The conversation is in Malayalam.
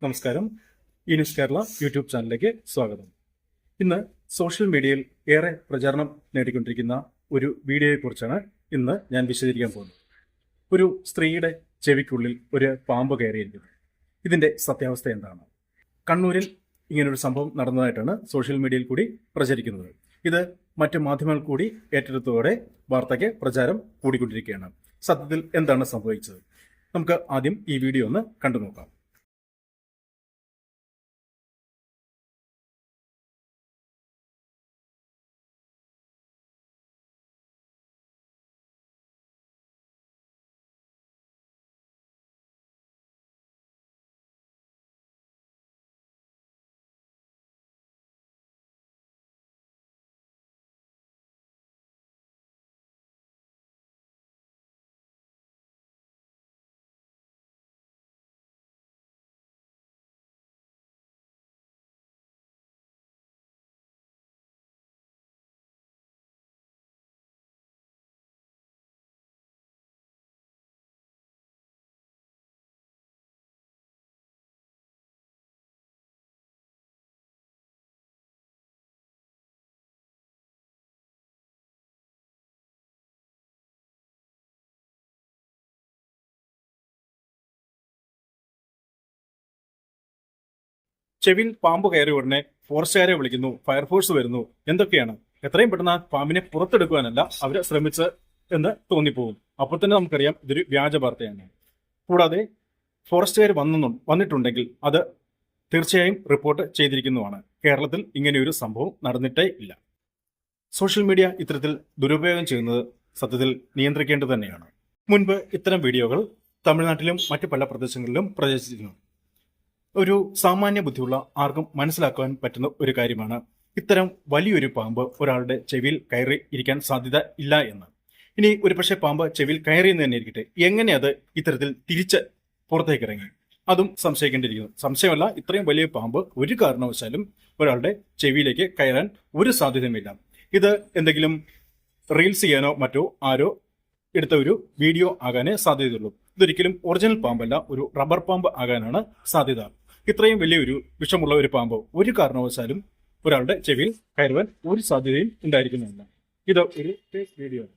നമസ്കാരം. ഈ ന്യൂസ് കേരള യൂട്യൂബ് ചാനലിലേക്ക് സ്വാഗതം. ഇന്ന് സോഷ്യൽ മീഡിയയിൽ ഏറെ പ്രചാരണം നേടിക്കൊണ്ടിരിക്കുന്ന ഒരു വീഡിയോയെക്കുറിച്ചാണ് ഇന്ന് ഞാൻ വിശദീകരിക്കാൻ പോകുന്നത്. ഒരു സ്ത്രീയുടെ ചെവിക്കുള്ളിൽ ഒരു പാമ്പ് കയറിയിരിക്കുന്നു. ഇതിന്റെ സത്യാവസ്ഥ എന്താണ്? കണ്ണൂരിൽ ഇങ്ങനൊരു സംഭവം നടന്നതായിട്ടാണ് സോഷ്യൽ മീഡിയയിൽ കൂടി പ്രചരിക്കുന്നത്. ഇത് മറ്റു മാധ്യമങ്ങൾ കൂടി ഏറ്റെടുത്തതോടെ വാർത്തയ്ക്ക് പ്രചാരം കൂടിക്കൊണ്ടിരിക്കുകയാണ്. സത്യത്തിൽ എന്താണ് സംഭവിച്ചത്? നമുക്ക് ആദ്യം ഈ വീഡിയോ ഒന്ന് കണ്ടു നോക്കാം. ചെവിയിൽ പാമ്പ് കയറി ഉടനെ ഫോറസ്റ്റുകാരെ വിളിക്കുന്നു, ഫയർഫോഴ്സ് വരുന്നു. എന്തൊക്കെയാണ്? എത്രയും പെട്ടെന്ന് ആ പാമ്പിനെ പുറത്തെടുക്കുവാനല്ല അവര് ശ്രമിച്ച് എന്ന് തോന്നിപ്പോകും. അപ്പോൾ തന്നെ നമുക്കറിയാം ഇതൊരു വ്യാജ വാർത്തയാണ്. കൂടാതെ ഫോറസ്റ്റുകാർ വന്നിട്ടുണ്ടെങ്കിൽ അത് തീർച്ചയായും റിപ്പോർട്ട് ചെയ്തിരിക്കുന്നതാണ്. കേരളത്തിൽ ഇങ്ങനെയൊരു സംഭവം നടന്നിട്ടേ ഇല്ല. സോഷ്യൽ മീഡിയ ഇത്തരത്തിൽ ദുരുപയോഗം ചെയ്യുന്നത് സത്യത്തിൽ നിയന്ത്രിക്കേണ്ടത് തന്നെയാണ്. മുൻപ് ഇത്തരം വീഡിയോകൾ തമിഴ്നാട്ടിലും മറ്റു പല പ്രദേശങ്ങളിലും പ്രചരിച്ചിരുന്നു. ഒരു സാമാന്യ ബുദ്ധിയുള്ള ആർക്കും മനസ്സിലാക്കാൻ പറ്റുന്ന ഒരു കാര്യമാണ് ഇത്തരം വലിയൊരു പാമ്പ് ഒരാളുടെ ചെവിയിൽ കയറി ഇരിക്കാൻ സാധ്യത ഇല്ല എന്ന്. ഇനി ഒരു പക്ഷേ പാമ്പ് ചെവിയിൽ കയറിയെന്ന് തന്നെ ഇരിക്കട്ടെ, എങ്ങനെ അത് ഇത്തരത്തിൽ തിരിച്ച് പുറത്തേക്ക് ഇറങ്ങി? അതും സംശയിക്കേണ്ടിയിരിക്കുന്നു. സംശയമല്ല, ഇത്രയും വലിയ പാമ്പ് ഒരു കാരണവശാലും ഒരാളുടെ ചെവിയിലേക്ക് കയറാൻ ഒരു സാധ്യതയുമില്ല. ഇത് എന്തെങ്കിലും റീൽസ് ചെയ്യാനോ മറ്റോ ആരോ എടുത്ത ഒരു വീഡിയോ ആകാനേ സാധ്യതയുള്ളൂ. ഇതൊരിക്കലും ഒറിജിനൽ പാമ്പല്ല, ഒരു റബ്ബർ പാമ്പ് ആകാനാണ് സാധ്യത. ഇത്രയും വലിയൊരു വിഷമുള്ള ഒരു പാമ്പ് ഒരു കാരണവശാലും ഒരാളുടെ ചെവിയിൽ കയറുവാൻ ഒരു സാധ്യതയും ഉണ്ടായിരിക്കുന്നില്ല. ഇത് ഒരു ഫേക്ക് വീഡിയോ ആണ്.